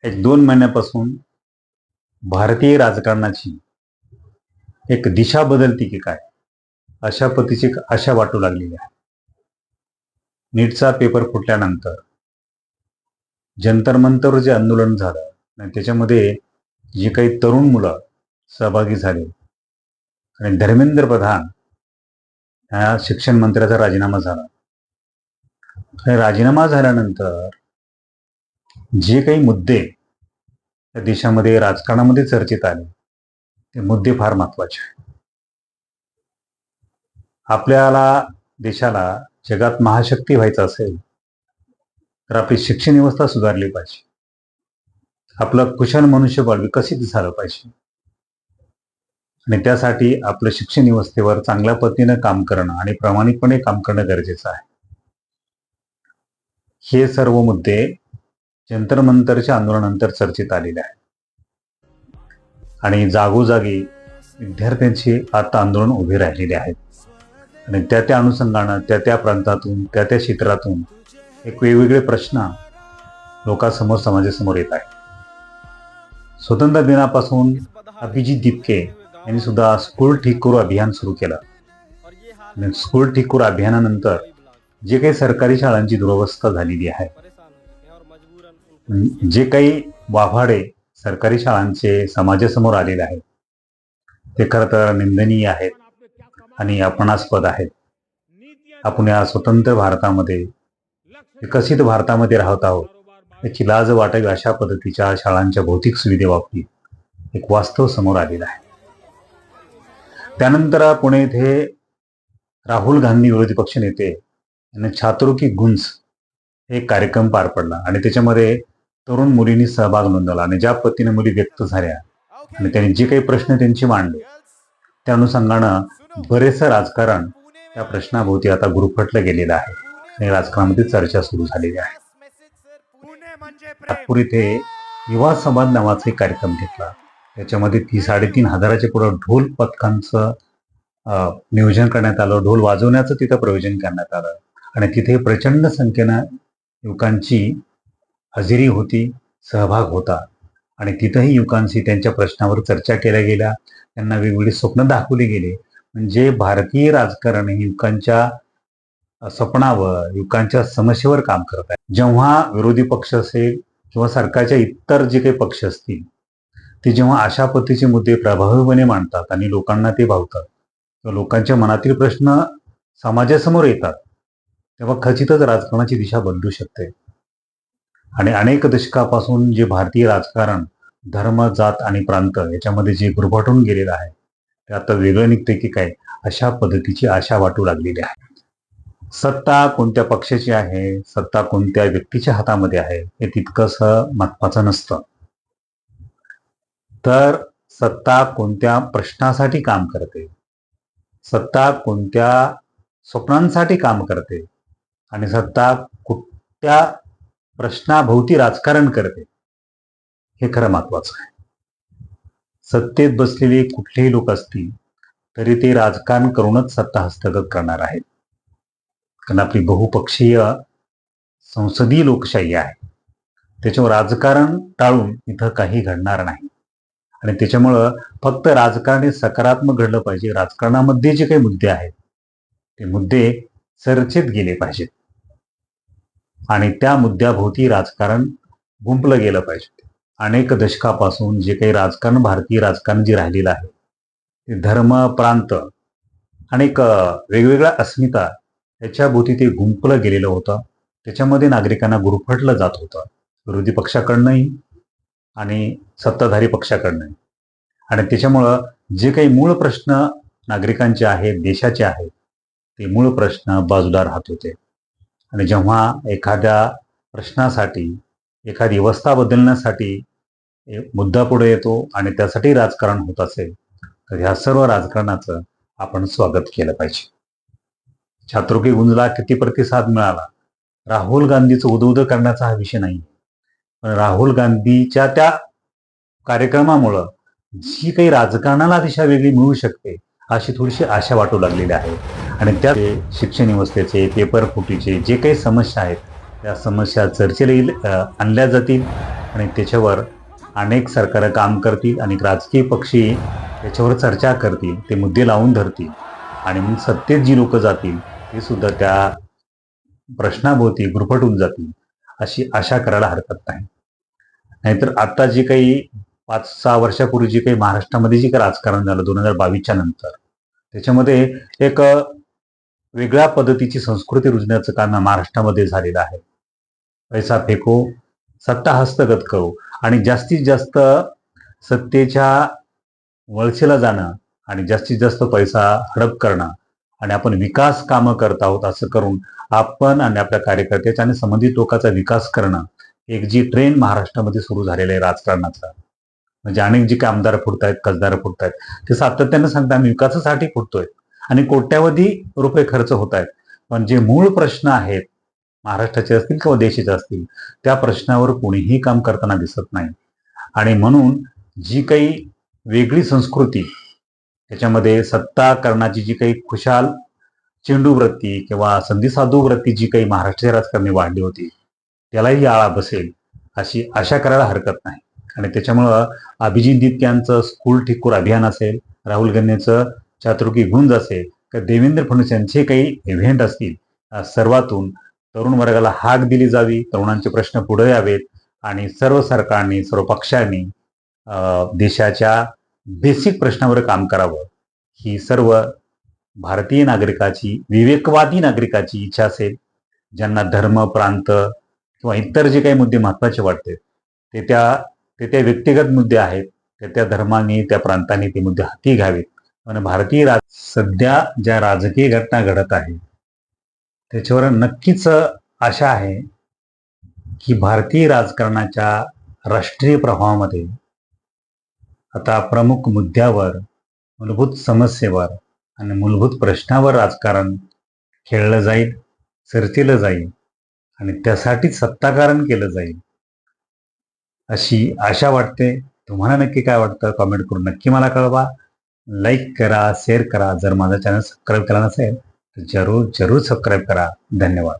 एक 2 महिन्यापासून भारतीय राजकारणाची एक दिशा बदलती की काय अशा पद्धतीची आशा वाटू लागलेली आहे. नीटचा पेपर फुटल्यानंतर जंतर मंतरवर जे आंदोलन झालं आणि त्याच्यामध्ये जी काही तरुण मुलं सहभागी झाले आणि धर्मेंद्र प्रधान ह्या शिक्षण मंत्र्याचा राजीनामा झाला आणि राजीनामा झाल्यानंतर जे काही मुद्दे या देशामध्ये राजकारणामध्ये चर्चेत आले ते मुद्दे फार महत्वाचे आहेत. आपल्याला देशाला जगात महाशक्ती व्हायचं असेल तर आपली शिक्षण व्यवस्था सुधारली पाहिजे. आपलं कुशल मनुष्यबळ विकसित झालं पाहिजे आणि त्यासाठी आपलं शिक्षण व्यवस्थेवर चांगल्या पद्धतीनं काम करणं आणि प्रामाणिकपणे काम करणं गरजेचं आहे. हे सर्व मुद्दे जंतर मंतरच्या आंदोलनानंतर चर्चेत आलेले आहेत आणि जागोजागी विद्यार्थ्यांची आता आंदोलन उभे राहिलेले आहेत आणि त्या अनुषंगानं त्या प्रांतातून त्या क्षेत्रातून एक वेगवेगळे प्रश्न लोकांसमोर समाजासमोर येत आहेत. स्वतंत्र दिनापासून अभिजित दिपके यांनी सुद्धा स्कूल ठीक करू अभियान सुरू केलं आणि स्कूल ठीक करू अभियानानंतर जे काही सरकारी शाळांची दुरवस्था झालेली आहे, जे काही वाभाडे सरकारी शाळांचे समाजासमोर आलेले आहेत ते खरं तर निंदनीय आहेत आणि अपमानास्पद आहेत. आपण या स्वतंत्र भारतामध्ये विकसित भारतामध्ये राहत आहोत याची लाज वाटावी अशा पद्धतीच्या शाळांच्या भौतिक सुविधेबाबतीत एक वास्तव समोर आलेलं आहे. त्यानंतर पुणे येथे राहुल गांधी विरोधी पक्ष नेते यांनी छात्रों की गुंज एक कार्यक्रम पार पडला आणि त्याच्यामध्ये तरुण मुलींनी सहभाग नोंदवला आणि ज्या पद्धतीने मुली व्यक्त झाल्या आणि त्यांनी जे काही प्रश्न त्यांचे मांडले त्या अनुषंगानं बरेचसं राजकारण त्या प्रश्नाभोवती आता गुरफटलं गेलेलं आहे आणि राजकारणामध्ये चर्चा सुरू झालेली आहे. नागपूर इथे युवा संवाद नावाचा एक कार्यक्रम घेतला. त्याच्यामध्ये 3,500 पुढे ढोल पथकांचं नियोजन करण्यात आलं. ढोल वाजवण्याचं तिथं प्रयोजन करण्यात आलं आणि तिथे प्रचंड संख्येनं युवकांची हजेरी होती, सहभाग होता आणि तिथंही युवकांशी त्यांच्या प्रश्नावर चर्चा केल्या गेल्या. त्यांना वेगवेगळी स्वप्न दाखवली गेली. म्हणजे भारतीय राजकारण युवकांच्या स्वप्नावर, युवकांच्या समस्येवर काम करत आहे. जेव्हा विरोधी पक्ष असेल किंवा सरकारच्या इतर जे काही पक्ष असतील ते जेव्हा अशा पद्धतीचे मुद्दे प्रभावीपणे मांडतात आणि लोकांना ते भावतात किंवा लोकांच्या मनातील प्रश्न समाजासमोर येतात तेव्हा खचितच राजकारणाची दिशा बदलू शकते. आणि अनेक दशकापासून जे भारतीय राजकारण धर्म, जात आणि प्रांत याच्यामध्ये जे गुरफटून गेलेलं आहे ते आता वेगळं निघते की काय अशा पद्धतीची आशा वाटू लागलेली आहे. सत्ता कोणत्या पक्षाची आहे, सत्ता कोणत्या व्यक्तीच्या हातामध्ये आहे हे तितकंसं महत्वाचं नसतं. तर सत्ता कोणत्या प्रश्नासाठी काम करते, सत्ता कोणत्या स्वप्नांसाठी काम करते आणि सत्ता कुठल्या प्रश्नाभोवती राजकारण करते हे खरं महत्वाचं आहे. सत्तेत बसलेले कुठलेही लोक असतील तरी ते राजकारण करूनच सत्ता हस्तगत करणार आहेत. कारण आपली बहुपक्षीय संसदीय लोकशाही आहे, त्याच्यावर राजकारण टाळून इथं काही घडणार नाही आणि त्याच्यामुळं फक्त राजकारण सकारात्मक घडलं पाहिजे. राजकारणामध्ये जे काही मुद्दे आहेत ते मुद्दे चर्चेत गेले पाहिजेत आणि त्या मुद्द्याभोवती राजकारण गुंपलं गेलं पाहिजे. अनेक दशकापासून जे काही राजकारण, भारतीय राजकारण जे राहिलेलं आहे ते धर्म, प्रांत अनेक वेगवेगळ्या अस्मिता याच्याभोवती ते गुंपलं गेलेलं होतं. त्याच्यामध्ये नागरिकांना गुरफटलं जात होतं, विरोधी पक्षाकडनंही आणि सत्ताधारी पक्षाकडनंही. आणि त्याच्यामुळं जे काही मूळ प्रश्न नागरिकांचे आहेत, देशाचे आहेत ते मूळ प्रश्न बाजूला राहत होते. आणि जेव्हा एखाद्या प्रश्नासाठी, एखादी व्यवस्था बदलण्यासाठी मुद्दा पुढे येतो आणि त्यासाठी राजकारण होत असेल तर ह्या सर्व राजकारणाचं आपण स्वागत केलं पाहिजे. छात्रों की गुंजला किती प्रतिसाद मिळाला, राहुल गांधीचं उदोउद करण्याचा हा विषय नाही, पण राहुल गांधीच्या त्या कार्यक्रमामुळं जी काही राजकारणाला दिशा वेगळी मिळू शकते अशी थोडीशी आशा वाटू लागलेली आहे. आणि त्या शिक्षण व्यवस्थेचे, पेपर फुटीचे जे काही समस्या आहेत त्या समस्या चर्चेला आणल्या जातील आणि त्याच्यावर अनेक सरकारं काम करतील आणि राजकीय पक्षी त्याच्यावर चर्चा करतील, ते मुद्दे लावून धरतील आणि मग सत्तेत जी लोक जातील ते सुद्धा त्या प्रश्नाभोवती गुरफटून जातील, अशी आशा करायला हरकत नाही. नाहीतर आता जे काही 5-6 वर्षापूर्वी जे काही महाराष्ट्रामध्ये जे काही राजकारण झालं 2022च्या नंतर, त्याच्यामध्ये एक वेगळ्या पद्धतीची संस्कृती रुजण्याचं काम महाराष्ट्रामध्ये झालेलं आहे. पैसा फेको, सत्ता हस्तगत करू आणि जास्तीत जास्त सत्तेच्या वळसेला जाणं आणि जास्तीत जास्त पैसा हडप करणं आणि आपण विकास कामं करत आहोत असं करून आपण आणि आपल्या कार्यकर्त्याचा आणि संबंधित लोकांचा विकास करणं, एक जी ट्रेंड महाराष्ट्रामध्ये सुरू झालेला आहे राजकारणाचा. म्हणजे अनेक जे काही आमदार फुटतायत, खासदार फुटतायत, ते सातत्यानं सांगतात आम्ही विकासासाठी फुटतोय आणि कोट्यावधी रुपये खर्च होत आहेत. पण जे मूळ प्रश्न आहेत महाराष्ट्राचे असतील किंवा देशाचे असतील, त्या प्रश्नावर कोणीही काम करताना दिसत नाही. आणि म्हणून जी काही वेगळी संस्कृती, त्याच्यामध्ये सत्ता करण्याची जी काही खुशाल चेंडू वृत्ती किंवा संधिसाधू वृत्ती जी काही महाराष्ट्रीय राजकारणी वाढली होती, त्यालाही आळा बसेल अशी आशा करायला हरकत नाही. आणि त्याच्यामुळं अभिजित दित्यांचं स्कूल ठिकूर अभियान असेल, राहुल गांधींचं चातुर्की गुंज असेल, तर देवेंद्र फडणवीस यांचे काही इव्हेंट असतील, सर्वातून तरुण वर्गाला हाक दिली जावी, तरुणांचे प्रश्न पुढे यावेत आणि सर्व सरकारने, सर्व पक्षांनी देशाच्या बेसिक प्रश्नावर काम करावं, ही सर्व भारतीय नागरिकाची, विवेकवादी नागरिकाची इच्छा असेल. ज्यांना धर्म, प्रांत किंवा इतर जे काही मुद्दे महत्वाचे वाटते ते त्या व्यक्तिगत मुद्दे आहेत, त्या धर्माने, त्या प्रांताने ते मुद्दे हाती घ्यावेत. आणि भारतीय सध्या ज्या राजकीय घटना घडत आहे त्याच्यावर नक्कीच आशा आहे की भारतीय राजकारणाच्या राष्ट्रीय प्रवाहामध्ये आता प्रमुख मुद्द्यावर, मूलभूत समस्येवर आणि मूलभूत प्रश्नावर राजकारण खेळलं जाईल, चर्चेलं जाईल आणि त्यासाठीच सत्ताकारण केलं जाईल, अशी आशा वाटते. तुम्हाला नक्की काय वाटतं कमेंट करून नक्की मला कळवा. लाईक करा, शेअर करा. जर माझा चॅनल सबस्क्राईब केला नसेल तर जरूर सबस्क्राईब करा. धन्यवाद.